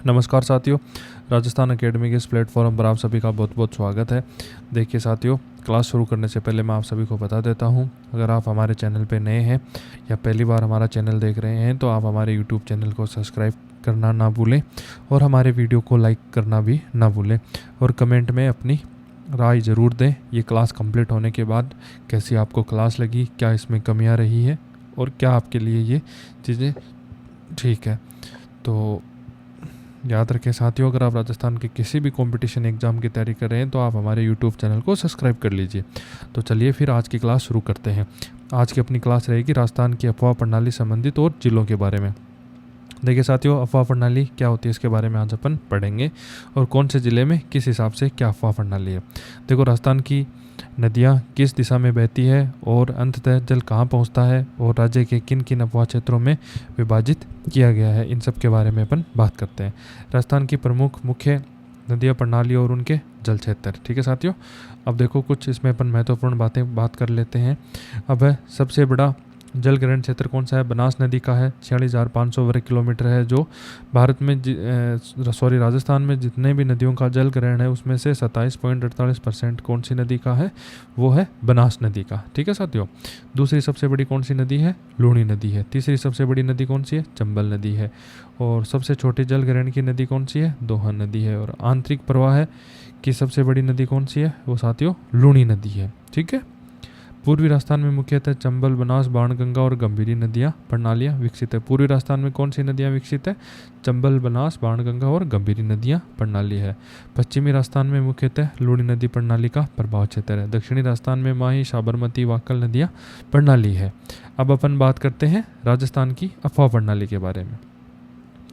नमस्कार साथियों, राजस्थान एकेडमी के इस प्लेटफॉर्म पर आप सभी का बहुत बहुत स्वागत है। देखिए साथियों, क्लास शुरू करने से पहले मैं आप सभी को बता देता हूं, अगर आप हमारे चैनल पर नए हैं या पहली बार हमारा चैनल देख रहे हैं तो आप हमारे यूट्यूब चैनल को सब्सक्राइब करना ना भूलें और हमारे वीडियो को लाइक करना भी ना भूलें और कमेंट में अपनी राय ज़रूर दें। ये क्लास कंप्लीट होने के बाद कैसी आपको क्लास लगी, क्या इसमें कमियाँ रही है और क्या आपके लिए ये चीज़ें ठीक है। तो याद रखें साथियों, अगर आप राजस्थान के किसी भी कंपटीशन एग्ज़ाम की तैयारी कर रहे हैं तो आप हमारे यूट्यूब चैनल को सब्सक्राइब कर लीजिए। तो चलिए फिर आज की क्लास शुरू करते हैं। आज की अपनी क्लास रहेगी राजस्थान की अफवाह प्रणाली संबंधित और जिलों के बारे में। देखिए साथियों, अफवाह प्रणाली क्या होती है इसके बारे में आज अपन पढ़ेंगे और कौन से ज़िले में किस हिसाब से क्या अफवाह प्रणाली है। देखो, राजस्थान की नदियाँ किस दिशा में बहती है और अंततः जल कहाँ पहुँचता है और राज्य के किन किन अफवाह क्षेत्रों में विभाजित किया गया है, इन सब के बारे में अपन बात करते हैं। राजस्थान की प्रमुख मुख्य नदियाँ प्रणाली और उनके जल क्षेत्र। ठीक है साथियों, अब देखो कुछ इसमें अपन महत्वपूर्ण बातें बात कर लेते हैं। अब सबसे बड़ा जल ग्रहण क्षेत्र कौन सा है? बनास नदी का है, 46,500 वर्ग किलोमीटर है, जो भारत में राजस्थान में जितने भी नदियों का जल ग्रहण है उसमें से 27.48% कौन सी नदी का है? वो है बनास नदी का। ठीक है साथियों, दूसरी सबसे बड़ी कौन सी नदी है? लूणी नदी है। तीसरी सबसे बड़ी नदी कौन सी है? चंबल नदी है। और सबसे छोटी जल ग्रहण की नदी कौन सी है? दोहन नदी है। और आंतरिक प्रवाह की सबसे बड़ी नदी कौन सी है? वो साथियों लूणी नदी है। ठीक है, पूर्वी राजस्थान में मुख्यतः चंबल, बनास, बाणगंगा और गंभीरी नदियाँ प्रणालियाँ विकसित है। पूर्वी राजस्थान में कौन सी नदियाँ विकसित है? चंबल, बनास, बाणगंगा और गंभीरी नदियाँ प्रणाली है। पश्चिमी राजस्थान में मुख्यतः लूणी नदी प्रणाली का प्रभाव क्षेत्र है। दक्षिणी राजस्थान में माही, साबरमती, वाकल नदियाँ प्रणाली है। अब अपन बात करते हैं राजस्थान की अफवाह प्रणाली के बारे में।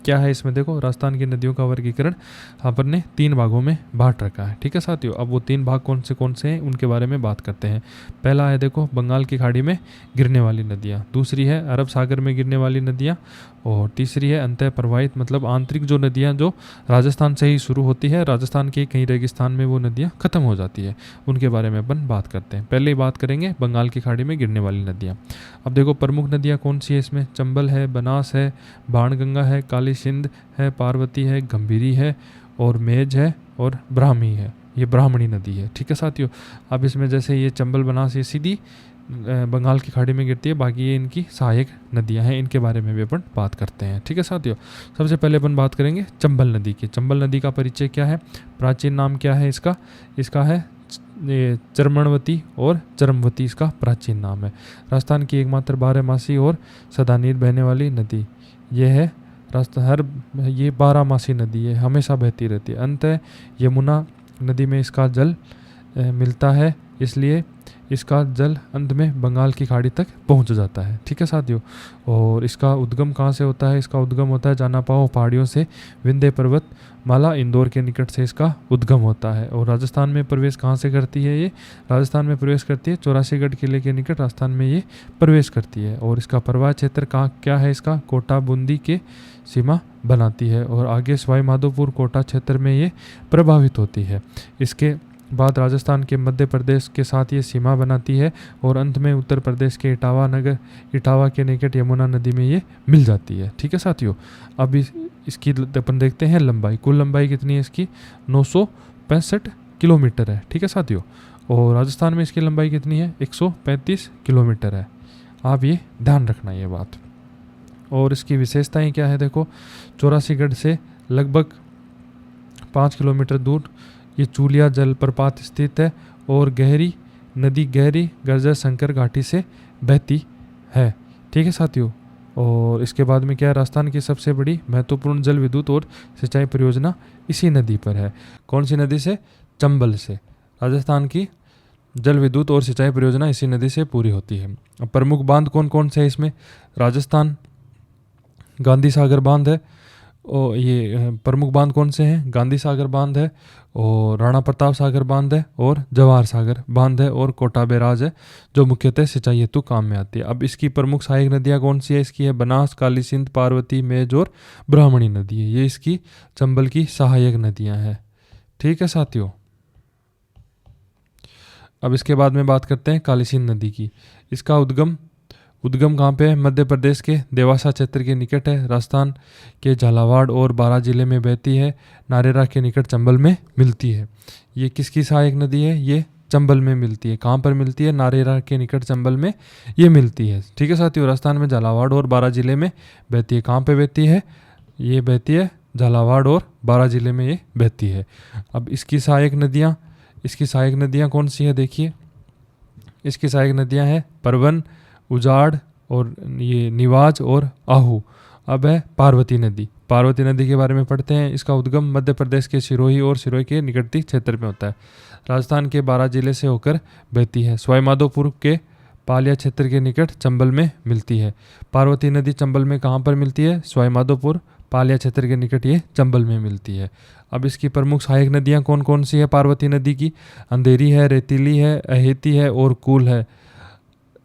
क्या है इसमें? देखो, राजस्थान की नदियों का वर्गीकरण अपन ने 3 भागों में बांट रखा है। ठीक है साथियों, अब वो 3 भाग कौन से हैं उनके बारे में बात करते हैं। पहला है देखो, बंगाल की खाड़ी में गिरने वाली नदियाँ। दूसरी है अरब सागर में गिरने वाली नदियाँ। और तीसरी है अंतः प्रवाहित, मतलब आंतरिक जो नदियाँ जो राजस्थान से ही शुरू होती है, राजस्थान के कहीं रेगिस्तान में वो नदियाँ खत्म हो जाती है, उनके बारे में अपन बात करते हैं। पहले ही बात करेंगे बंगाल की खाड़ी में गिरने वाली नदियाँ। अब देखो, प्रमुख नदियाँ कौन सी है इसमें? चंबल है, बनास है, बाणगंगा है, काली सिंध है, पार्वती है, गंभीरी है और मेज है और ब्राह्मी है। ये ब्राह्मणी नदी है। ठीक है साथियों, अब इसमें जैसे ये चंबल, बनास ये सीधी बंगाल की खाड़ी में गिरती है, बाकी ये इनकी सहायक नदियां हैं, इनके बारे में भी अपन बात करते हैं। ठीक है साथियों, सबसे पहले अपन बात करेंगे चंबल नदी की। चंबल नदी का परिचय क्या है? प्राचीन नाम क्या है इसका? इसका है चरमणवती और चरमवती, इसका प्राचीन नाम है। राजस्थान की एकमात्र 12मासी और सदानीर बहने वाली नदी ये है। ये 12मासी नदी है, हमेशा बहती रहती है। अंततः यमुना नदी में इसका जल मिलता है, इसलिए इसका जल अंत में बंगाल की खाड़ी तक पहुंच जाता है। ठीक है साथियों, और इसका उद्गम कहाँ से होता है? इसका उद्गम होता है जानापाओ पहाड़ियों से, विंध्य पर्वत माला इंदौर के निकट से इसका उद्गम होता है। और राजस्थान में प्रवेश कहाँ से करती है? ये राजस्थान में प्रवेश करती है 84गढ़ किले के निकट, राजस्थान में ये प्रवेश करती है। और इसका प्रवाह क्षेत्र कहाँ क्या है? इसका कोटा बूंदी के सीमा बनाती है और आगे सवाई माधोपुर कोटा क्षेत्र में ये प्रभावित होती है। इसके बाद राजस्थान के मध्य प्रदेश के साथ ये सीमा बनाती है और अंत में उत्तर प्रदेश के इटावा के निकट यमुना नदी में ये मिल जाती है। ठीक है साथियों, अब इसकी अपन देखते हैं लंबाई। कुल लंबाई कितनी है इसकी? 965 किलोमीटर है। ठीक है साथियों, और राजस्थान में इसकी लंबाई कितनी है? 135 किलोमीटर है। आप ये ध्यान रखना ये बात। और इसकी विशेषताएं क्या है? देखो, 84गढ़ से लगभग 5 किलोमीटर दूर ये चूलिया जलप्रपात स्थित है और नदी गहरी गर्जर शंकर घाटी से बहती है। ठीक है साथियों, और इसके बाद में क्या है? राजस्थान की सबसे बड़ी महत्वपूर्ण जल विद्युत और सिंचाई परियोजना इसी नदी पर है। कौन सी नदी से? चंबल से। राजस्थान की जल विद्युत और सिंचाई परियोजना इसी नदी से पूरी होती है। अब प्रमुख बांध कौन कौन से है इसमें? राजस्थान गांधी सागर बांध है, और ये प्रमुख बांध कौन से हैं? गांधी सागर बांध है और राणा प्रताप सागर बांध है और जवाहर सागर बांध है और कोटा बैराज है, जो मुख्यतः सिंचाई हेतु काम में आती है। अब इसकी प्रमुख सहायक नदियाँ कौन सी है? इसकी है बनास, काली सिंध, पार्वती, मेज और ब्राह्मणी नदी है। ये इसकी चंबल की सहायक नदियाँ हैं। ठीक है साथियों, अब इसके बाद में बात करते हैं काली सिंध नदी की। इसका उद्गम उद्गम कहाँ पे है? मध्य प्रदेश के देवासा क्षेत्र के निकट है, राजस्थान के झालावाड़ और बारां जिले में बहती है, नारेरा के निकट चंबल में मिलती है। ये किसकी सहायक नदी है? ये चंबल में मिलती है। कहाँ पर मिलती है? नारेरा के निकट चंबल में ये मिलती है। ठीक है साथियों, राजस्थान में झालावाड़ और बारां जिले में बहती है। कहाँ पे बहती है? ये बहती है झालावाड़ और बारां जिले में ये बहती है। अब इसकी सहायक नदियाँ कौन सी है? देखिए, इसकी सहायक नदियाँ हैं परवन, उजाड़ और ये निवाज और आहू। अब है पार्वती नदी। पार्वती नदी के बारे में पढ़ते हैं। इसका उद्गम मध्य प्रदेश के सिरोही और सिरोही के निकटवर्ती क्षेत्र में होता है। राजस्थान के बारां जिले से होकर बहती है। सवाई माधोपुर के पालिया क्षेत्र के निकट चंबल में मिलती है। पार्वती नदी चंबल में कहाँ पर मिलती है? सवाई माधोपुर पालिया क्षेत्र के निकट ये चंबल में मिलती है। अब इसकी प्रमुख सहायक नदियाँ कौन कौन सी है पार्वती नदी की? अंधेरी है, रेतीली है, अहेती है और कूल है।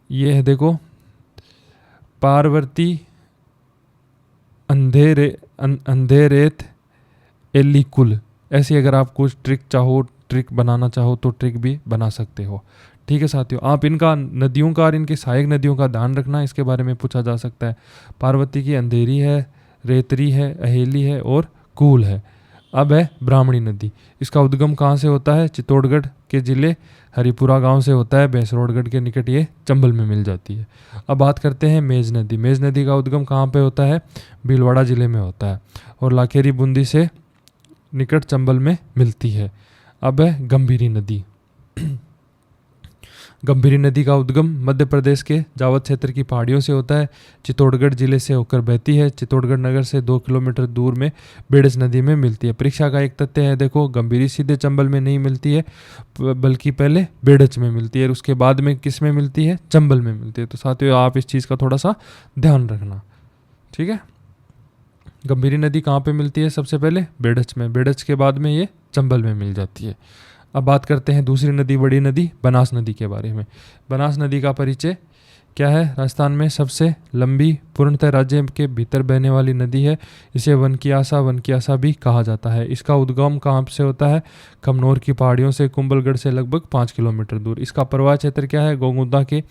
ये है देखो, पार्वती, अंधेरेत, एलिकुल। ऐसी अगर आप कुछ ट्रिक बनाना चाहो तो ट्रिक भी बना सकते हो। ठीक है साथियों, आप इनका नदियों का और इनकी सहायक नदियों का ध्यान रखना, इसके बारे में पूछा जा सकता है। पार्वती की अंधेरी है, रेतरी है, अहेली है और कूल है। अब है ब्राह्मणी नदी। इसका उद्गम कहाँ से होता है? चित्तौड़गढ़ के जिले हरिपुरा गांव से होता है। भैंसरोडगढ़ के निकट ये चंबल में मिल जाती है। अब बात करते हैं मेज नदी। मेज नदी का उद्गम कहाँ पे होता है? भीलवाड़ा जिले में होता है और लाखेरी बूंदी से निकट चंबल में मिलती है। अब है गंभीरी नदी। गंभीरी नदी का उद्गम मध्य प्रदेश के जावद क्षेत्र की पहाड़ियों से होता है। चित्तौड़गढ़ जिले से होकर बहती है। चित्तौड़गढ़ नगर से 2 किलोमीटर दूर में बेड़स नदी में मिलती है। परीक्षा का एक तथ्य है, देखो, गंभीरी सीधे चंबल में नहीं मिलती है, बल्कि पहले बेड़च में मिलती है और उसके बाद में किस में मिलती है? चंबल में मिलती है। तो साथियों, आप इस चीज़ का थोड़ा सा ध्यान रखना। ठीक है, गंभीरी नदी कहाँ पे मिलती है? सबसे पहले बेड़च में, बेड़च के बाद में ये चंबल में मिल जाती है। अब बात करते हैं दूसरी नदी, बड़ी नदी बनास नदी के बारे में। बनास नदी का परिचय क्या है? राजस्थान में सबसे लंबी, पूर्णतः राज्य के भीतर बहने वाली नदी है। इसे वन की आशा भी कहा जाता है। इसका उद्गम कहाँ से होता है? कमनौर की पहाड़ियों से, कुंभलगढ़ से लगभग 5 किलोमीटर दूर। इसका प्रवाह क्षेत्र क्या है? गोगुंदा के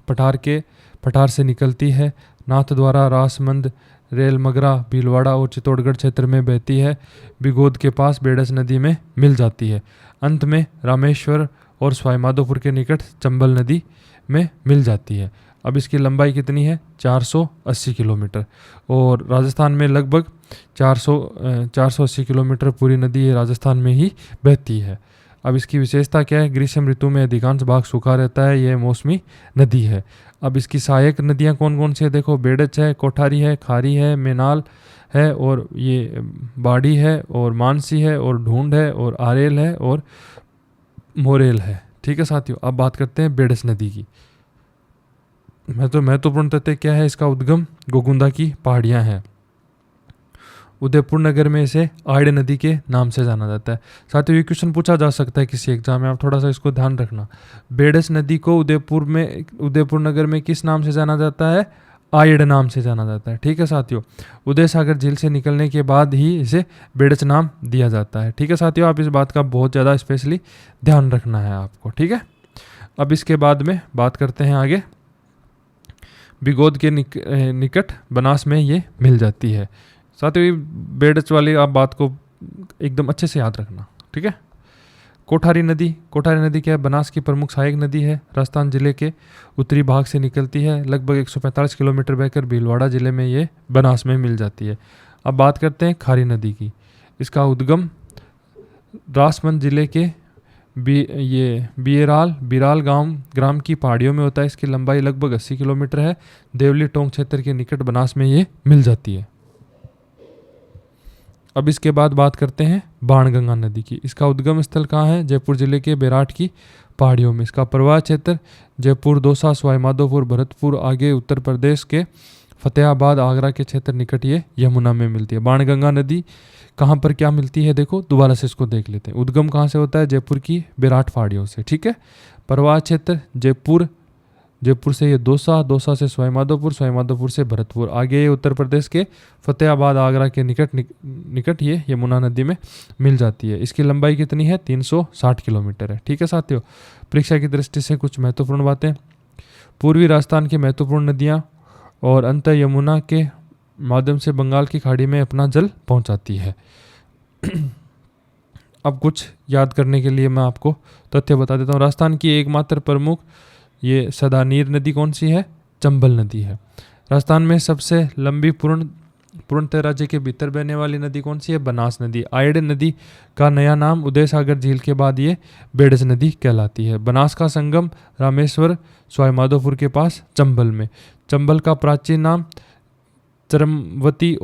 पठार से निकलती है, नाथद्वारा, रासमंद, रेलमगरा, भीलवाड़ा और चित्तौड़गढ़ क्षेत्र में बहती है। बिगोद के पास बेड़स नदी में मिल जाती है। अंत में रामेश्वर और सवाई माधोपुर के निकट चंबल नदी में मिल जाती है। अब इसकी लंबाई कितनी है? 480 किलोमीटर और राजस्थान में लगभग 480 किलोमीटर पूरी नदी राजस्थान में ही बहती है। अब इसकी विशेषता क्या है? ग्रीष्म ऋतु में अधिकांश भाग सूखा रहता है। यह मौसमी नदी है। अब इसकी सहायक नदियाँ कौन कौन सी है? देखो, बेड़च है, कोठारी है, खारी है, मेनाल है और ये बाड़ी है और मानसी है और ढूंढ है और आरेल है और मोरेल है। ठीक है साथियों, अब बात करते हैं बेड़स नदी की। महत्वपूर्ण तथ्य क्या है? इसका उद्गम गोगुंदा की पहाड़ियाँ हैं। उदयपुर नगर में इसे आड़ नदी के नाम से जाना जाता है। साथियों, ये क्वेश्चन पूछा जा सकता है किसी एग्जाम में, आप थोड़ा सा इसको ध्यान रखना। बेड़स नदी को उदयपुर नगर में किस नाम से जाना जाता है? आयड़ नाम से जाना जाता है। ठीक है साथियों, उदय सागर झील से निकलने के बाद ही इसे बेड़च नाम दिया जाता है। ठीक है साथियों, आप इस बात का बहुत ज़्यादा स्पेशली ध्यान रखना है आपको। ठीक है, अब इसके बाद में बात करते हैं आगे। बिगोद के निकट बनास में ये मिल जाती है। साथियों, बेड़च वाली आप बात को एकदम अच्छे से याद रखना। ठीक है, कोठारी नदी क्या है? बनास की प्रमुख सहायक नदी है। राजस्थान जिले के उत्तरी भाग से निकलती है। लगभग 145 किलोमीटर बहकर भीलवाड़ा जिले में ये बनास में मिल जाती है। अब बात करते हैं खारी नदी की। इसका उद्गम रासमंद जिले के बिराल ग्राम की पहाड़ियों में होता है। इसकी लंबाई लगभग 80 किलोमीटर है। देवली टोंक क्षेत्र के निकट बनास में ये मिल जाती है। अब इसके बाद बात करते हैं बाणगंगा नदी की। इसका उद्गम स्थल कहाँ है? जयपुर जिले के बेराट की पहाड़ियों में। इसका प्रवाह क्षेत्र जयपुर, दौसा, सवाई माधोपुर, भरतपुर, आगे उत्तर प्रदेश के फतेहाबाद, आगरा के क्षेत्र निकट ये यमुना में मिलती है। बाणगंगा नदी कहाँ पर क्या मिलती है? देखो, दोबारा से इसको देख लेते हैं। उद्गम कहाँ से होता है? जयपुर की बेराट पहाड़ियों से। ठीक है, प्रवाह क्षेत्र जयपुर से ये दौसा से सवाई माधोपुर से भरतपुर, आगे ये उत्तर प्रदेश के फतेहाबाद, आगरा के निकट ये यमुना नदी में मिल जाती है। इसकी लंबाई कितनी है? 360 किलोमीटर है। ठीक है साथियों, परीक्षा की दृष्टि से कुछ महत्वपूर्ण बातें। पूर्वी राजस्थान की महत्वपूर्ण नदियाँ और अंत यमुना के माध्यम से बंगाल की खाड़ी में अपना जल पहुंचाती है। अब कुछ याद करने के लिए मैं आपको तथ्य बता देता हूँ। राजस्थान की एकमात्र प्रमुख ये सदानीर नदी कौन सी है? चंबल नदी है। राजस्थान में सबसे लंबी पूर्णतः राज्य के भीतर बहने वाली नदी कौन सी है? बनास नदी। आयड नदी का नया नाम उदय सागर झील के बाद ये बेडज नदी कहलाती है। बनास का संगम रामेश्वर सवाईमाधोपुर के पास चंबल में। चंबल का प्राचीन नाम चरमवती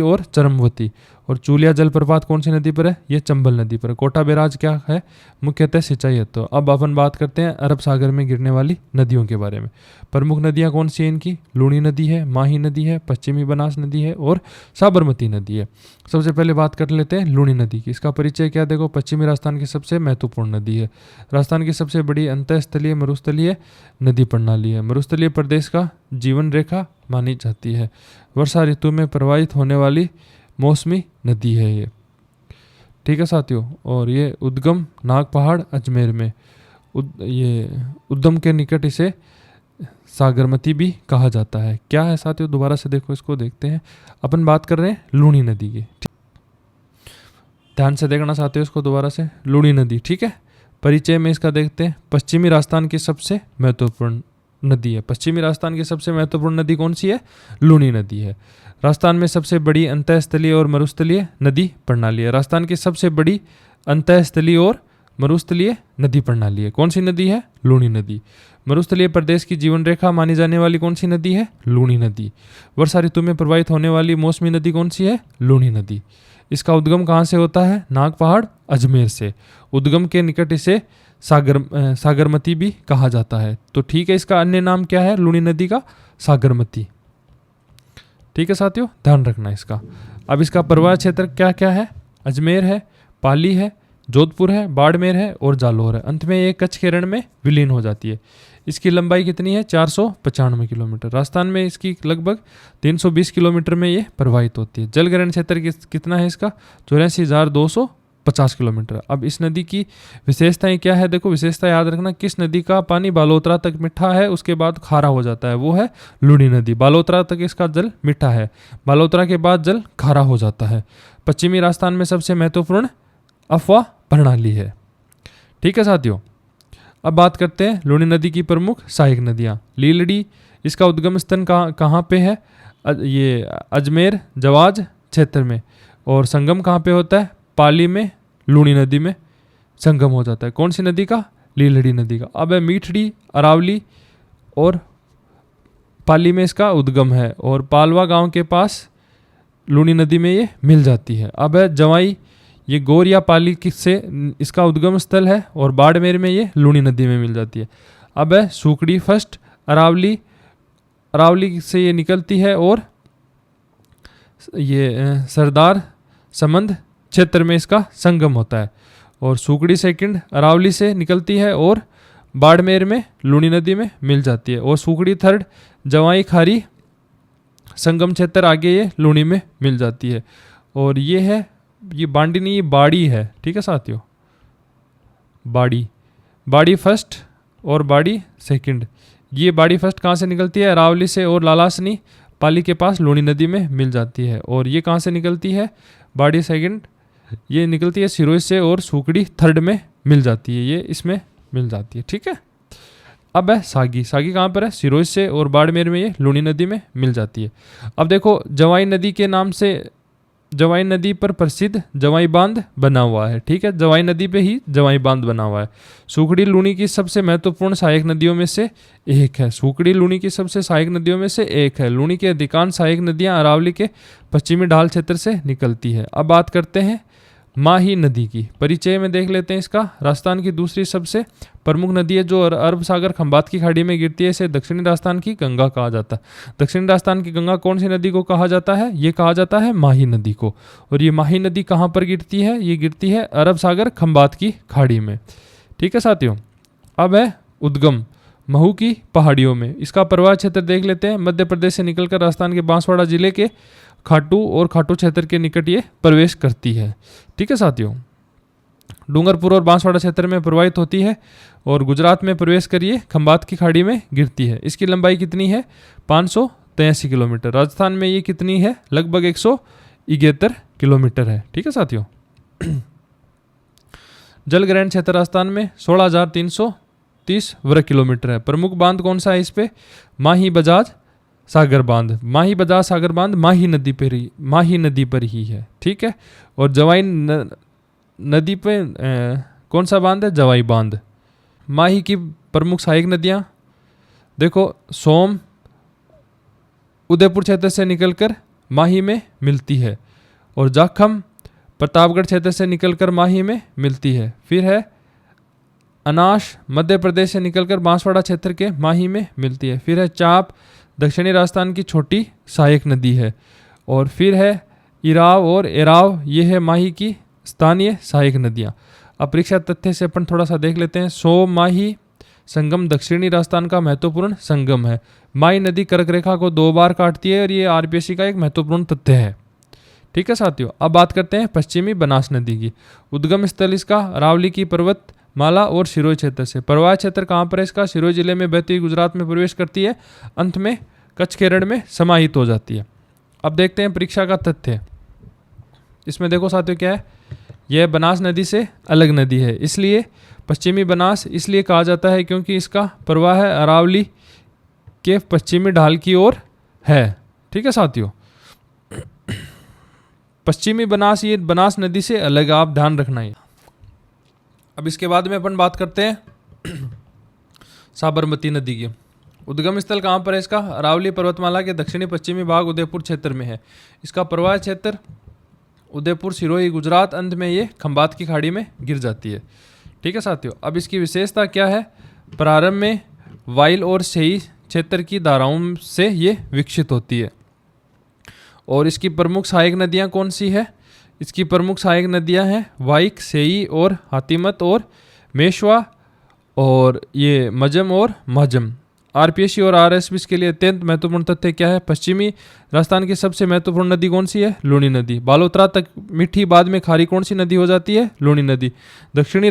और चरमवती। और चूलिया जलप्रपात कौन सी नदी पर है? ये चंबल नदी पर है। कोटा बैराज क्या है? मुख्यतः सिंचाई है। तो अब अपन बात करते हैं अरब सागर में गिरने वाली नदियों के बारे में। प्रमुख नदियां कौन सी हैं इनकी? लूणी नदी है, माही नदी है, पश्चिमी बनास नदी है और साबरमती नदी है। सबसे पहले बात कर लेते हैं लूणी नदी की। इसका परिचय क्या? देखो, पश्चिमी राजस्थान की सबसे महत्वपूर्ण नदी है। राजस्थान की सबसे बड़ी अंतःस्थलीय मरुस्थलीय नदी प्रणाली है। मरुस्थलीय प्रदेश का जीवन रेखा मानी जाती है। वर्षा ऋतु में प्रवाहित होने वाली मौसमी नदी है ये। ठीक है साथियों। और ये उद्गम नाग पहाड़ अजमेर में ये उद्गम के निकट इसे सागरमती भी कहा जाता है। क्या है साथियों? दोबारा से देखो, इसको देखते हैं। अपन बात कर रहे हैं लूणी नदी की। ध्यान से देखना साथियों इसको दोबारा से। लूणी नदी, ठीक है। परिचय में इसका देखते हैं। पश्चिमी राजस्थान की सबसे महत्वपूर्ण नदी है। पश्चिमी राजस्थान की सबसे महत्वपूर्ण नदी कौन सी है? लूणी नदी है। राजस्थान में सबसे बड़ी अंतःस्थलीय और मरुस्थलीय नदी प्रणाली है। राजस्थान की सबसे बड़ी अंतःस्थलीय और मरुस्थलीय नदी प्रणाली है। कौन सी नदी है? लूणी नदी। मरुस्थलीय प्रदेश की जीवन रेखा मानी जाने वाली कौन सी नदी है? लूणी नदी। वर्षा ऋतु में प्रवाहित होने वाली मौसमी नदी कौन सी है? लूणी नदी। इसका उद्गम कहाँ से होता है? नाग पहाड़ अजमेर से। उद्गम के निकट इसे सागरमती भी कहा जाता है। तो ठीक है, इसका अन्य नाम क्या है लूणी नदी का? सागरमती। ठीक है साथियों, ध्यान रखना इसका। अब इसका प्रवाह क्षेत्र क्या क्या है? अजमेर है, पाली है, जोधपुर है, बाड़मेर है और जालौर है। अंत में ये कच्छ के रण में विलीन हो जाती है। इसकी लंबाई कितनी है? 495 किलोमीटर। राजस्थान में इसकी लगभग 320 किलोमीटर में ये प्रवाहित होती है। जल ग्रहण क्षेत्र कितना है इसका? 84,250 किलोमीटर। अब इस नदी की विशेषताएं क्या है? देखो, विशेषता याद रखना। किस नदी का पानी बालोतरा तक मीठा है, उसके बाद खारा हो जाता है? वो है लूणी नदी। बालोतरा तक इसका जल मीठा है, बालोतरा के बाद जल खारा हो जाता है। पश्चिमी राजस्थान में सबसे महत्वपूर्ण अफवाह प्रणाली है। ठीक है साथियों। अब बात करते हैं लूणी नदी की प्रमुख सहायक नदियाँ। लीलड़ी, इसका उद्गम स्थल कहाँ पे है? ये अजमेर जवाज क्षेत्र में। और संगम कहाँ पे होता है? पाली में लूणी नदी में संगम हो जाता है। कौन सी नदी का? लीलड़ी नदी का। अब है मीठड़ी, अरावली और पाली में इसका उद्गम है। और पालवा गांव के पास लूणी नदी में ये मिल जाती है। अब है जवाई, ये गोर या पाली से इसका उद्गम स्थल है और बाड़मेर में ये लूणी नदी में मिल जाती है। अब है सुकड़ी फर्स्ट, अरावली से ये निकलती है और ये सरदार समंद क्षेत्र में इसका संगम होता है। और सुकड़ी सेकंड अरावली से निकलती है और बाड़मेर में लूणी नदी में मिल जाती है। और सुकड़ी थर्ड जवाई खारी संगम क्षेत्र आगे ये लूणी में मिल जाती है। और ये है, ये बांडी नहीं, ये बाड़ी है। ठीक है साथियों, बाड़ी फर्स्ट और बाड़ी सेकंड। ये बाड़ी फर्स्ट कहाँ से निकलती है? अरावली से और लालासनी पाली के पास लूणी नदी में मिल जाती है। और ये कहाँ से निकलती है? बाड़ी सेकंड ये निकलती है सिरोही से और सुकड़ी थर्ड में मिल जाती है, ये इसमें मिल जाती है। ठीक है। अब है सागी कहाँ पर है? सिरोही से और बाड़मेर में ये लूणी नदी में मिल जाती है। अब देखो, जवाई नदी के नाम से जवाई नदी पर प्रसिद्ध जवाई बांध बना हुआ है। ठीक है, जवाई नदी पे ही जवाई बांध बना हुआ है। सुकड़ी लूणी की सबसे महत्वपूर्ण सहायक नदियों में से एक है। सुकड़ी लूणी की सबसे सहायक नदियों में से एक है। लूणी की अधिकांश सहायक नदियां अरावली के पश्चिमी ढाल क्षेत्र से निकलती है। अब बात करते हैं माही नदी की। परिचय में देख लेते हैं इसका। राजस्थान की दूसरी सबसे प्रमुख नदी है जो अरब सागर खंबात की खाड़ी में गिरती है। इसे दक्षिणी राजस्थान की गंगा कहा जाता है। दक्षिणी राजस्थान की गंगा कौन सी नदी को कहा जाता है? ये कहा जाता है माही नदी को। और ये माही नदी कहाँ पर गिरती है? ये गिरती है अरब सागर खंबात की खाड़ी में। ठीक है साथियों। अब है उद्गम महू की पहाड़ियों में। इसका प्रवाह क्षेत्र देख लेते हैं। मध्य प्रदेश से निकलकर राजस्थान के बांसवाड़ा जिले के खाटू और खाटू क्षेत्र के निकट ये प्रवेश करती है। ठीक है साथियों। डूंगरपुर और बांसवाड़ा क्षेत्र में प्रवाहित होती है और गुजरात में प्रवेश करिए खंबात की खाड़ी में गिरती है। इसकी लंबाई कितनी है? 583 किलोमीटर। राजस्थान में ये कितनी है? लगभग 171 किलोमीटर है। ठीक है साथियों। जल ग्रहण क्षेत्र राजस्थान में 16,330 वर्ग किलोमीटर है। प्रमुख बांध कौन सा है इस पे? माही बजाज सागर बांध। माही बजाज सागर बांध माही नदी पर ही है। ठीक है। और जवाई नदी पे कौन सा बांध है? जवाई बांध। माही की प्रमुख सहायक नदियाँ देखो, सोम उदयपुर क्षेत्र से निकलकर माही में मिलती है और जाखम प्रतापगढ़ क्षेत्र से निकलकर माही में मिलती है। फिर है अनाश मध्य प्रदेश से निकलकर बांसवाड़ा क्षेत्र के माही में मिलती है। फिर है चाप दक्षिणी राजस्थान की छोटी सहायक नदी है। और फिर है इराव और एराव, ये है माही की स्थानीय सहायक नदियाँ। अब परीक्षा तथ्य से अपन थोड़ा सा देख लेते हैं। सोम माही संगम दक्षिणी राजस्थान का महत्वपूर्ण संगम है। माही नदी कर्क रेखा को 2 बार काटती है और ये आरपीएससी का एक महत्वपूर्ण तथ्य है। ठीक है साथियों। अब बात करते हैं पश्चिमी बनास नदी की। उद्गम स्थल इसका अरावली की पर्वत माला और सिरोही क्षेत्र से। प्रवाह क्षेत्र कहाँ पर है इसका? सिरोही जिले में बहती हुई गुजरात में प्रवेश करती है, अंत में कच्छ केरल में समाहित हो जाती है। अब देखते हैं परीक्षा का तथ्य। इसमें देखो साथियों क्या है, यह बनास नदी से अलग नदी है, इसलिए पश्चिमी बनास इसलिए कहा जाता है क्योंकि इसका प्रवाह अरावली के पश्चिमी ढाल की ओर है। ठीक है साथियों। पश्चिमी बनास ये बनास नदी से अलग, आप ध्यान रखना है। अब इसके बाद में अपन बात करते हैं साबरमती नदी की। उद्गम स्थल कहाँ पर है इसका? अरावली पर्वतमाला के दक्षिणी पश्चिमी भाग उदयपुर क्षेत्र में है। इसका प्रवाह क्षेत्र उदयपुर सिरोही गुजरात, अंत में ये खंबात की खाड़ी में गिर जाती है। ठीक है साथियों। अब इसकी विशेषता क्या है? प्रारंभ में वाइल और सेई क्षेत्र की धाराओं से ये विकसित होती है। और इसकी प्रमुख सहायक नदियाँ कौन सी है? इसकी प्रमुख सहायक नदियाँ हैं वाइक, सेई और हाथीमत और मेशवा, और ये मजम और महजम। आरपीएससी और आरएसबी के लिए अत्यंत महत्वपूर्ण तथ्य क्या है? पश्चिमी राजस्थान की सबसे महत्वपूर्ण नदी कौन सी है? लूणी नदी। बालोतरा तक मीठी, बाद में खारी कौन सी नदी हो जाती है? लूणी नदी। दक्षिणी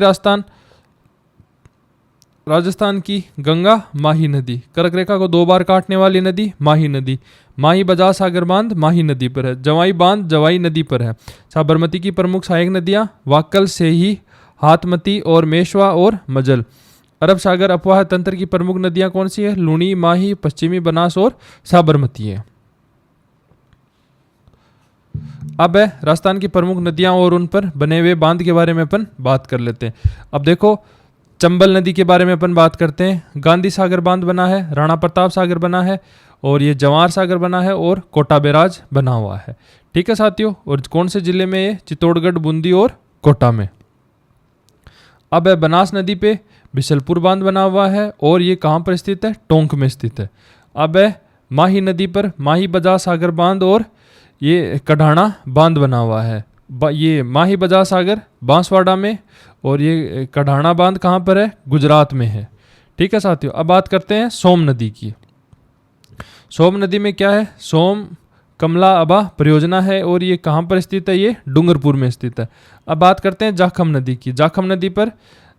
राजस्थान की गंगा माही नदी। कर्क रेखा को 2 बार काटने वाली नदी माही नदी। माही बजाज सागर बांध माही नदी पर है। जवाई बांध जवाई नदी पर है। साबरमती की प्रमुख सहायक नदियाँ वाक्कल, सेही, हाथमती और मेशवा और मजल। अरब सागर अपवाह तंत्र की प्रमुख नदियां कौन सी है? लूणी, माही, पश्चिमी बनास और साबरमती है। अब है राजस्थान की प्रमुख नदियां और उन पर बने हुए बांध के बारे में अपन बात कर लेते हैं। अब देखो, चंबल नदी के बारे में अपन बात करते हैं। गांधी सागर बांध बना है, राणा प्रताप सागर बना है, और ये जवाहर सागर बना है, और कोटा बैराज बना हुआ है। ठीक है साथियों। और कौन से जिले में? ये चित्तौड़गढ़, बूंदी और कोटा में। अब है बनास नदी पे बिशलपुर बांध बना हुआ है, और ये कहाँ पर स्थित है? टोंक में स्थित है। अब है माही नदी पर माही बजाज सागर बांध और ये कढ़ाना बांध बना हुआ है। ये माही बजाज सागर बांसवाड़ा में, और ये कढ़ाना बांध कहाँ पर है? गुजरात में है। ठीक है साथियों। अब बात करते हैं सोम नदी की। सोम नदी में क्या है? सोम कमला अबा परियोजना है, और ये कहाँ पर स्थित है? ये डूंगरपुर में स्थित है। अब बात करते हैं जाखम नदी की। जाखम नदी पर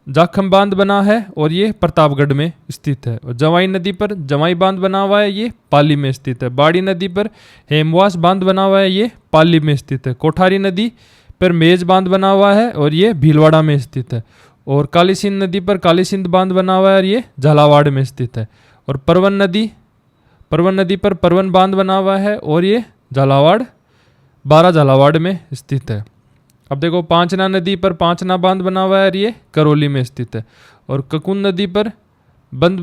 जाखम बांध बना है, और ये प्रतापगढ़ में स्थित है। और जवाई नदी पर जवाई बांध बना हुआ है, ये पाली में स्थित है। बाड़ी नदी पर हेमवास बांध बना हुआ है, ये पाली में स्थित है। कोठारी नदी पर मेज बांध बना हुआ है, और ये भीलवाड़ा में स्थित है। और काली सिंध नदी पर काली सिंध बांध बना हुआ है, और ये झालावाड़ में स्थित है। और परवन नदी पर परवन बांध बना हुआ है, और ये झालावाड़ में स्थित है। अब देखो, पांचना नदी पर पांचना बांध बना हुआ है, और ये करौली में स्थित है। और ककुन नदी पर बंद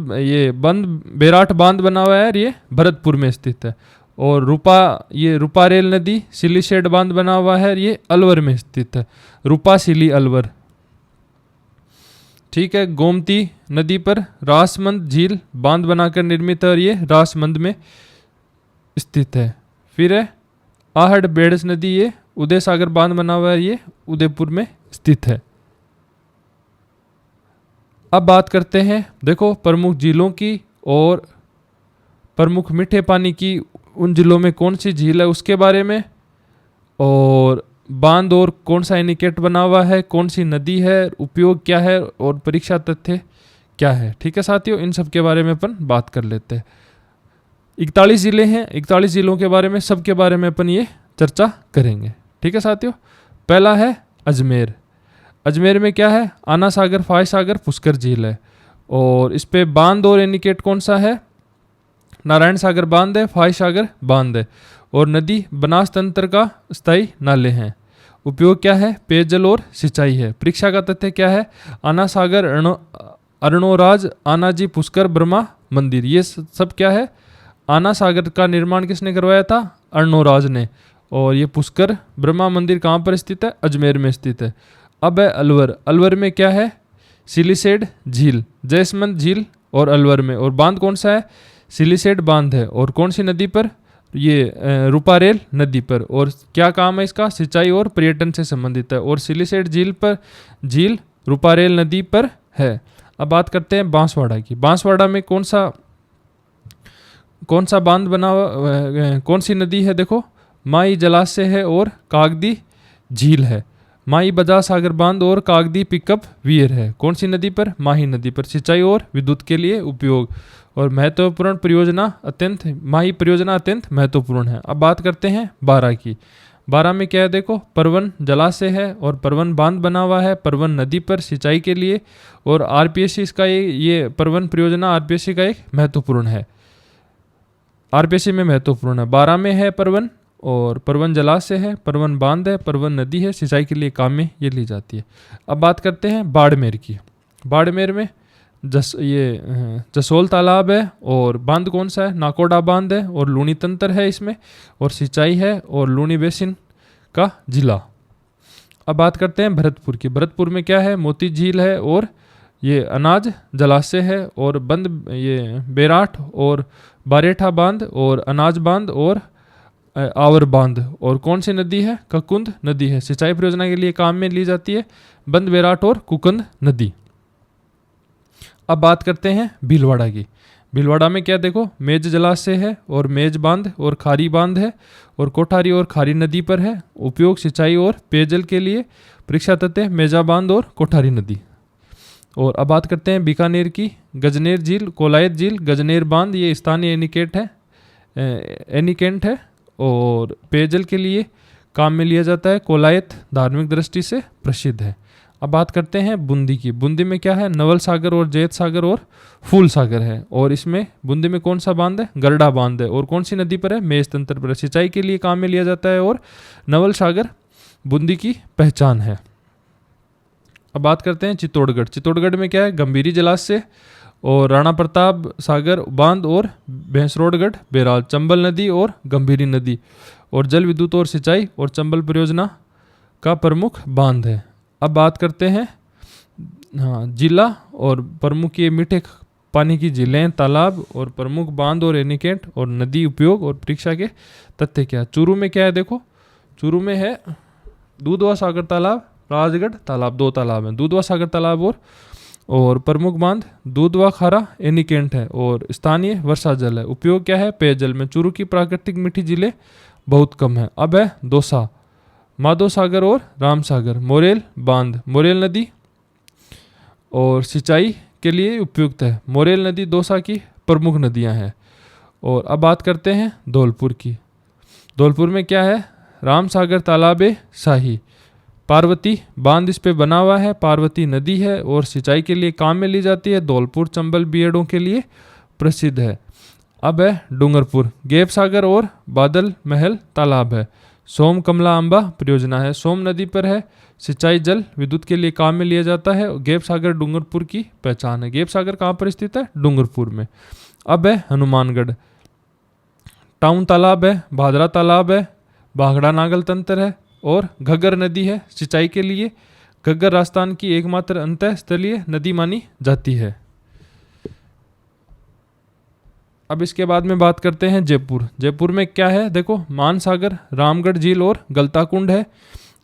बेराट बांध बना हुआ है, और ये भरतपुर में स्थित है। और रूपारेल नदी सिलीशेड बांध बना हुआ है, और ये अलवर में स्थित है। रूपा सिली अलवर। ठीक है। गोमती नदी पर रासमंद झील बांध बनाकर निर्मित है, और ये रासमंद में स्थित है। फिर है आहड़ बेड़स नदी, ये उदय सागर बांध बना हुआ है, ये उदयपुर में स्थित है। अब बात करते हैं देखो प्रमुख झीलों की और प्रमुख मीठे पानी की। उन जिलों में कौन सी झील है उसके बारे में, और बांध और कौन सा एनिकेट बना हुआ है, कौन सी नदी है, उपयोग क्या है और परीक्षा तथ्य क्या है। ठीक है साथियों, इन सब के बारे में अपन बात कर लेते हैं। 41 ज़िले हैं, 41 ज़िलों के बारे में सबके बारे में अपन ये चर्चा करेंगे। ठीक है साथियों, पहला है अजमेर। अजमेर में क्या है, आना सागर, फाय सागर, पुष्कर झील है। और इस पे बांध और एनिकेट कौन सा है, नारायण सागर बांध है, फाय सागर बांध है। और नदी बनास तंत्र का स्थायी नाले हैं। उपयोग क्या है, पेयजल और सिंचाई है। परीक्षा का तथ्य क्या है, आना सागर, अर्णोराज, आनाजी, पुष्कर, ब्रह्मा मंदिर, ये सब क्या है, आना सागर का निर्माण किसने करवाया था, अर्णोराज ने। और ये पुष्कर ब्रह्मा मंदिर कहाँ पर स्थित है, अजमेर में स्थित है। अब है अलवर। अलवर में क्या है, सिलिसेड झील, जयसमंद झील और अलवर में। और बांध कौन सा है, सिलिसेड बांध है। और कौन सी नदी पर, ये रूपारेल नदी पर। और क्या काम है इसका, सिंचाई और पर्यटन से संबंधित है। और सिलिसेड झील पर, झील रूपारेल नदी पर है। अब बात करते हैं बांसवाड़ा की। बांसवाड़ा में कौन सा बांध बना हुआ, कौन सी नदी है, देखो माई जलाशय है और कागदी झील है। माई बजा सागर बांध और कागदी पिकअप वीर है। कौन सी नदी पर, माही नदी पर। सिंचाई और विद्युत के लिए उपयोग। और महत्वपूर्ण परियोजना अत्यंत, माही परियोजना अत्यंत महत्वपूर्ण है। अब बात करते हैं बारा की। बारा में क्या है, देखो परवन जलाशय है और परवन बांध बना हुआ है परवन नदी पर सिंचाई के लिए। और आरपीएससी इसका ये परवन परियोजना आरपीएससी का एक महत्वपूर्ण है, आरपीएससी में महत्वपूर्ण है। बारा में है परवन, और परवन जलाशय है, परवन बांध है, परवन नदी है, सिंचाई के लिए काम में ये ली जाती है। अब बात करते हैं बाड़मेर की। बाड़मेर में जसोल तालाब है। और बांध कौन सा है, नाकोडा बांध है। और लूनी तंत्र है इसमें, और सिंचाई है, और लूनी बेसिन का जिला। अब बात करते हैं भरतपुर की। भरतपुर में क्या है, मोती झील है और ये अनाज जलाशय है। और बंद ये बेराठ और बारेठा बांध और अनाज बांध और आवर बांध। और कौन सी नदी है, ककुंद नदी है। सिंचाई परियोजना के लिए काम में ली जाती है बंद बेराठ और कुकुंद नदी। अब बात करते हैं भीलवाड़ा की। भीलवाड़ा में क्या देखो, मेज जलाशय है और मेज बांध और खारी बांध है। और कोठारी और खारी नदी पर है। उपयोग सिंचाई और पेयजल के लिए। परीक्षा तथ्य मेजा बांध और कोठारी नदी। और अब बात करते हैं बीकानेर की। गजनेर झील, कोलायत झील, गजनेर बांध, ये स्थानीय एनिकेंट है और पेयजल के लिए काम में लिया जाता है। कोलायत धार्मिक दृष्टि से प्रसिद्ध है। अब बात करते हैं बूंदी की। बूंदी में क्या है, नवल सागर और जैत सागर और फूल सागर है। और इसमें बूंदी में कौन सा बांध है, गरडा बांध है। और कौन सी नदी पर है, मेज तंत्र पर। सिंचाई के लिए काम में लिया जाता है। और नवल सागर बूंदी की पहचान है। अब बात करते हैं चित्तौड़गढ़। चित्तौड़गढ़ में क्या है, गंभीरी जलाशय और राणा प्रताप सागर बांध और भैंसरोडगढ़ बैराज, चंबल नदी और गंभीरी नदी। और जल विद्युत और सिंचाई और चंबल परियोजना का प्रमुख बांध है। अब बात करते हैं जिला और प्रमुख ये मीठे पानी की झीलें, तालाब और प्रमुख बांध और एनिकेट और नदी उपयोग और परीक्षा के तथ्य क्या। चूरू में क्या है, देखो चूरू में है दूधवा सागर तालाब, राजगढ़ तालाब, 2 तालाब हैं, दूधवा सागर तालाब और प्रमुख बांध दूधवा खारा एनिकेंट है। और स्थानीय वर्षा जल है। उपयोग क्या है, पेयजल में। चूरू की प्राकृतिक मीठी झीलें बहुत कम है। अब है दौसा, माधो सागर और राम सागर, मोरेल बांध, मोरेल नदी और सिंचाई के लिए उपयुक्त है। मोरेल नदी दौसा की प्रमुख नदियां हैं। और अब बात करते हैं धौलपुर की। धौलपुर में क्या है, राम सागर तालाबे शाही, पार्वती बांध इस पे बना हुआ है, पार्वती नदी है और सिंचाई के लिए काम में ली जाती है। धौलपुर चंबल बीएडों के लिए प्रसिद्ध है। अब है डूंगरपुर, गेप सागर और बादल महल तालाब है। सोम कमला अंबा परियोजना है, सोम नदी पर है। सिंचाई जल विद्युत के लिए काम में लिया जाता है। गेप सागर डूंगरपुर की पहचान है। गेप सागर कहाँ पर स्थित है, डूंगरपुर में। अब है हनुमानगढ़, टाउन तालाब है, भादरा तालाब है, भाखड़ा नागल तंत्र है और घग्गर नदी है सिंचाई के लिए। घग्गर राजस्थान की एकमात्र अंतःस्थलीय नदी मानी जाती है। अब इसके बाद में बात करते हैं जयपुर। जयपुर में क्या है, देखो मानसागर, रामगढ़ झील और गलता कुंड है।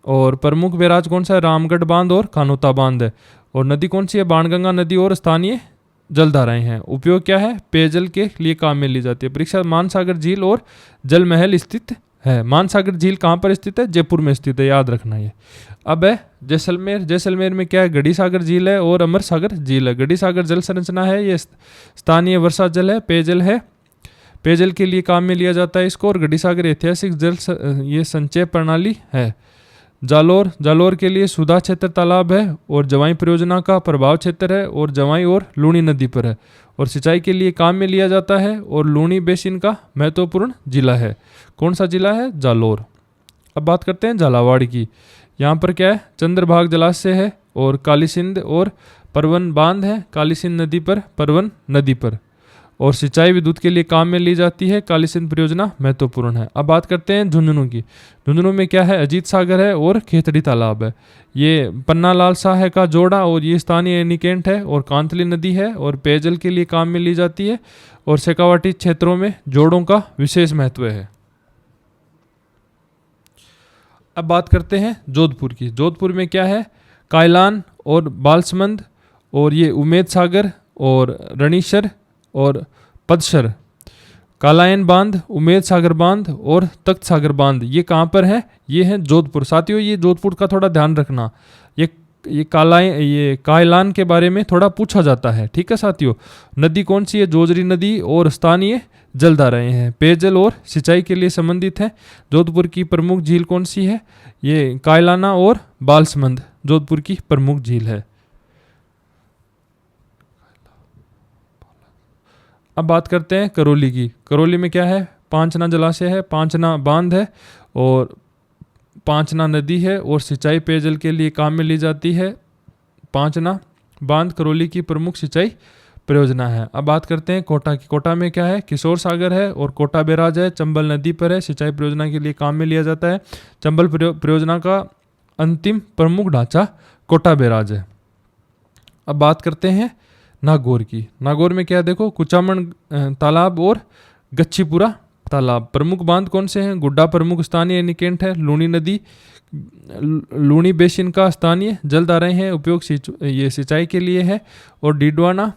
और प्रमुख बैराज कौन सा है, रामगढ़ बांध और कानोता बांध है। और नदी कौन सी है, बाणगंगा नदी और स्थानीय जलधाराएं हैं। उपयोग क्या है, पेयजल के लिए काम में ली जाती है। परीक्षा मानसागर झील और जल महल स्थित है। मानसागर झील कहाँ पर स्थित है? जयपुर में स्थित है, याद रखना ये। अब है जैसलमेर। जैसलमेर में क्या है? गढ़ी सागर झील है और अमर सागर झील है। गढ़ी सागर जल संरचना है, ये स्थानीय वर्षा जल है, पेयजल है, पेयजल के लिए काम में लिया जाता है इसको। और गढ़ी सागर ऐतिहासिक ये संचय प्रणाली है। जालोर, जालोर के लिए सुधा क्षेत्र तालाब है और जवाई परियोजना का प्रभाव क्षेत्र है और जवाई और लूणी नदी पर है और सिंचाई के लिए काम में लिया जाता है और लूणी बेसिन का महत्वपूर्ण जिला है। कौन सा जिला है? जालोर। अब बात करते हैं झालावाड़ की। यहाँ पर क्या है? चंद्रभाग जलाशय है और काली सिंध और परवन बांध है, काली सिंध नदी पर, परवन नदी पर, और सिंचाई विद्युत के लिए काम में ली जाती है। काली सिंध परियोजना महत्वपूर्ण है। अब बात करते हैं झुंझुनू की। झुंझुनू में क्या है? अजीत सागर है और खेतड़ी तालाब है। ये पन्ना लाल शाह का जोड़ा और ये स्थानीय एनीकेंट है और कांतली नदी है और पेयजल के लिए काम में ली जाती है और शेखावाटी क्षेत्रों में जोड़ों का विशेष महत्व है। अब बात करते हैं जोधपुर की। जोधपुर में क्या है? कायलान और बालसमंद और ये उमेद सागर और रणीशर और पदशर। कालायन बांध, उमेद सागर बांध और तख्त सागर बांध, ये कहाँ पर है? ये है जोधपुर। साथियों ये जोधपुर का थोड़ा ध्यान रखना, ये कायलान के बारे में थोड़ा पूछा जाता है, ठीक है साथियों। नदी कौन सी है? जोजरी नदी और स्थानीय जलधाराएं हैं, पेयजल और सिंचाई के लिए संबंधित है। जोधपुर की प्रमुख झील कौन सी है? ये कायलाना और बालसमंद जोधपुर की प्रमुख झील है। अब बात करते हैं करौली की। करौली में क्या है? पांचना जलाशय है, पांचना बांध है और पांचना नदी है और सिंचाई पेयजल के लिए काम में ली जाती है। पांचना बांध करौली की प्रमुख सिंचाई परियोजना है। अब बात करते हैं कोटा की। कोटा में क्या है? किशोर सागर है और कोटा बैराज है, चंबल नदी पर है, सिंचाई परियोजना के लिए काम में लिया जाता है। चंबल परियोजना का अंतिम प्रमुख ढांचा कोटा बैराज है। अब बात करते हैं नागौर की। नागौर में क्या है? देखो कुचामन तालाब और गच्छीपुरा तालाब। प्रमुख बांध कौन से हैं? गुड्डा प्रमुख स्थानीय एनीकेंट है, लूणी नदी, लूणी बेसिन का स्थानीय जलधाराएं हैं, उपयोग ये सिंचाई के लिए है। और डीडवाना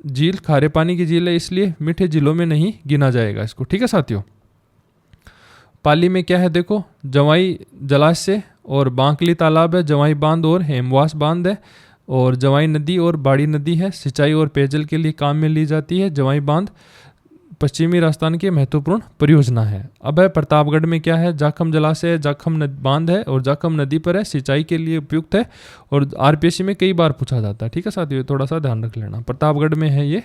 झील खारे पानी की झील है, इसलिए मीठे झीलों में नहीं गिना जाएगा इसको, ठीक है साथियों। पाली में क्या है? देखो जवाई जलाशय और बांकली तालाब है, जवाई बांध और हेमवास बांध है और जवाई नदी और बाड़ी नदी है, सिंचाई और पेयजल के लिए काम में ली जाती है। जवाई बांध पश्चिमी राजस्थान की महत्वपूर्ण परियोजना है। अब है प्रतापगढ़ में क्या है? जाखम जलाशय, जाखम बांध है और जाखम नदी पर है, सिंचाई के लिए उपयुक्त है और आरपीएससी में कई बार पूछा जाता है, ठीक है साथियों, थोड़ा सा ध्यान रख लेना। प्रतापगढ़ में है ये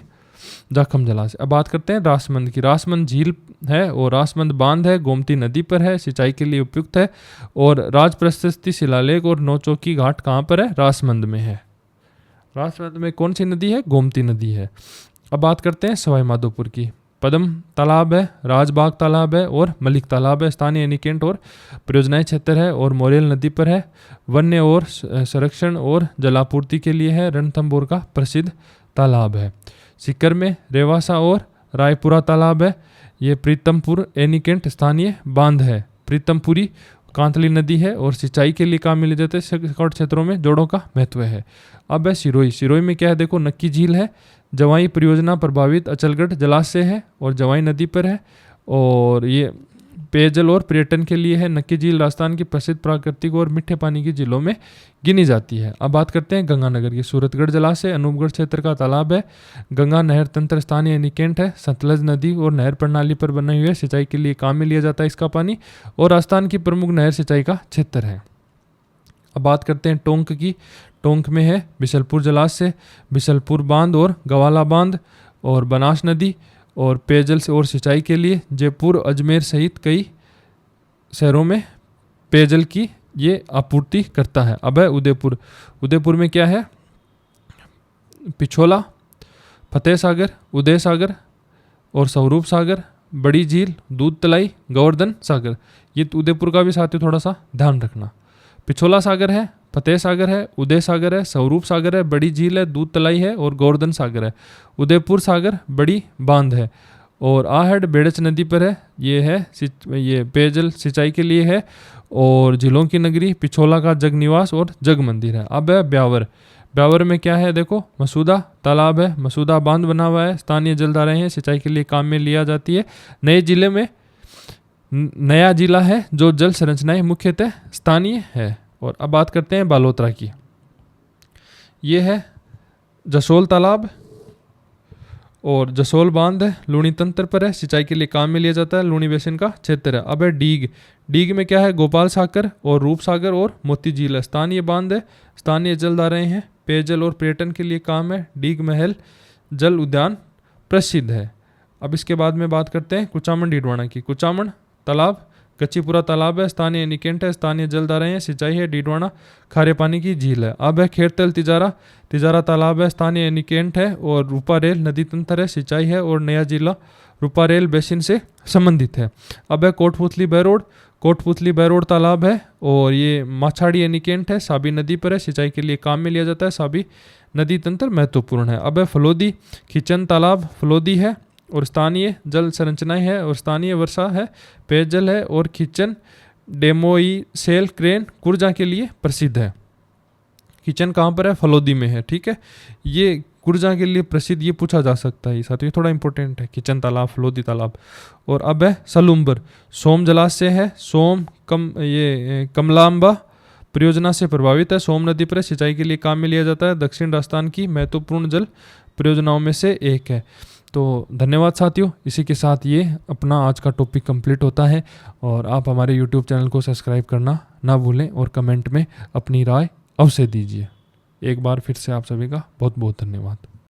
जाखम जलाशय। अब बात करते हैं रासमंद की। रासमंद झील है और रासमंद बांध है, गोमती नदी पर है, सिंचाई के लिए उपयुक्त है। और राज प्रशस्ति शिलालेख और नौचौकी घाट कहाँ पर है? रासमंद में है। रासमंद में कौन सी नदी है? गोमती नदी है। अब बात करते हैं सवाई माधोपुर की। पदम तालाब है, राजबाग तालाब है और मलिक तालाब है, स्थानीय एनीकेंट और परियोजनाएं क्षेत्र है और मोरेल नदी पर है। वन्य और संरक्षण और जलापूर्ति के लिए है। रणथंभौर का प्रसिद्ध तालाब है। सीकर में रेवासा और रायपुरा तालाब है। ये प्रीतमपुर एनीकेंट स्थानीय बांध है। प्रीतमपुरी कांतली नदी है और सिंचाई के लिए काम मिले जाते हैं, क्षेत्रों में जोड़ों का महत्व है। अब है सिरोही। सिरोही में क्या है? देखो नक्की झील है, जवाई परियोजना प्रभावित अचलगढ़ जलाशय है और जवाई नदी पर है और ये पेयजल और पर्यटन के लिए है। नक्की झील राजस्थान की प्रसिद्ध प्राकृतिक और मीठे पानी की झीलों में गिनी जाती है। अब बात करते हैं गंगानगर की। सूरतगढ़ जलाशय अनूपगढ़ क्षेत्र का तालाब है। गंगा नहर तंत्र स्थानीय एनीकेंट है, सतलज नदी और नहर प्रणाली पर बनी हुई है, सिंचाई के लिए काम में लिया जाता है इसका पानी और राजस्थान की प्रमुख नहर सिंचाई का क्षेत्र है। अब बात करते हैं टोंक की। टोंक में है बिशलपुर जलाशय, बिशलपुर बांध और गवाला बांध और बनास नदी और पेयजल से और सिंचाई के लिए जयपुर, अजमेर सहित कई शहरों में पेयजल की ये आपूर्ति करता है। अब है उदयपुर। उदयपुर में क्या है? पिछोला, फतेह सागर, उदय सागर और स्वरूप सागर, बड़ी झील, दूध तलाई, गोवर्धन सागर। ये उदयपुर का भी साथियों थोड़ा सा ध्यान रखना। पिछोला सागर है, फतेह सागर है, उदय सागर है, स्वरूप सागर है, बड़ी झील है, दूध तलाई है और गोवर्धन सागर है। उदयपुर सागर बड़ी बांध है और आहट बेड़च नदी पर है। ये है ये पेयजल सिंचाई के लिए है और झीलों की नगरी पिछोला का जग निवास और जग मंदिर है। अब है ब्यावर। ब्यावर में क्या है? देखो मसूदा तालाब है, मसूदा बांध बना हुआ है, स्थानीय जलधाराएं हैं, सिंचाई के लिए काम में लिया जाती है। नए जिले में नया जिला है जो जल संरचनाएं मुख्यतः स्थानीय है। और अब बात करते हैं बालोतरा की। ये है जसोल तालाब और जसोल बांध है, लूणी तंत्र पर है, सिंचाई के लिए काम में लिया जाता है, लूणी बेसिन का क्षेत्र है। अब है डीग। डीग में क्या है, गोपाल सागर और रूप सागर और मोती झील है। स्थानीय बांध है, स्थानीय जलधाराएं हैं, पेयजल और पर्यटन के लिए काम है। डीग महल जल उद्यान प्रसिद्ध है। अब इसके बाद में बात करते हैं कुचामन डीडवाना की। कुचामन तालाब कच्चीपुरा तालाब है, स्थानीय निकेंट है, स्थानीय जलधाराएं हैं, सिंचाई है। डीडवाना खारे पानी की झील है। अब है खेरतल तिजारा। तिजारा तालाब है, स्थानीय निकेंट है और रूपा रेल नदी तंत्र है, सिंचाई है। और नया जिला रूपा रेल बेसिन से संबंधित है। अब है कोटपुतली बैरोड। कोटपुतली बैरोड तालाब है और ये माछाड़ी निकेंट है, साबी नदी पर है, सिंचाई के लिए काम में लिया जाता है। साबी नदी तंत्र महत्वपूर्ण है। अब है फलोदी। खिचन तालाब फलोदी है और स्थानीय जल संरचनाएं है और स्थानीय वर्षा है, पेयजल है। और खिचन डेमोई सेल क्रेन कुर्जा के लिए प्रसिद्ध है। किचन कहाँ पर है, फलोदी में है। ठीक है, ये कुर्जा के लिए प्रसिद्ध, ये पूछा जा सकता है साथ, ये थोड़ा इंपॉर्टेंट है। किचन तालाब, फलोदी तालाब। और अब है सलूम्बर। सोम जलाशय है, सोम ये कमलाम्बा परियोजना से प्रभावित है, सोम नदी पर सिंचाई के लिए काम में लिया जाता है, दक्षिण राजस्थान की महत्वपूर्ण जल परियोजनाओं में से एक है। तो धन्यवाद साथियों, इसी के साथ ये अपना आज का टॉपिक कंप्लीट होता है। और आप हमारे यूट्यूब चैनल को सब्सक्राइब करना ना भूलें और कमेंट में अपनी राय अवश्य दीजिए। एक बार फिर से आप सभी का बहुत बहुत धन्यवाद।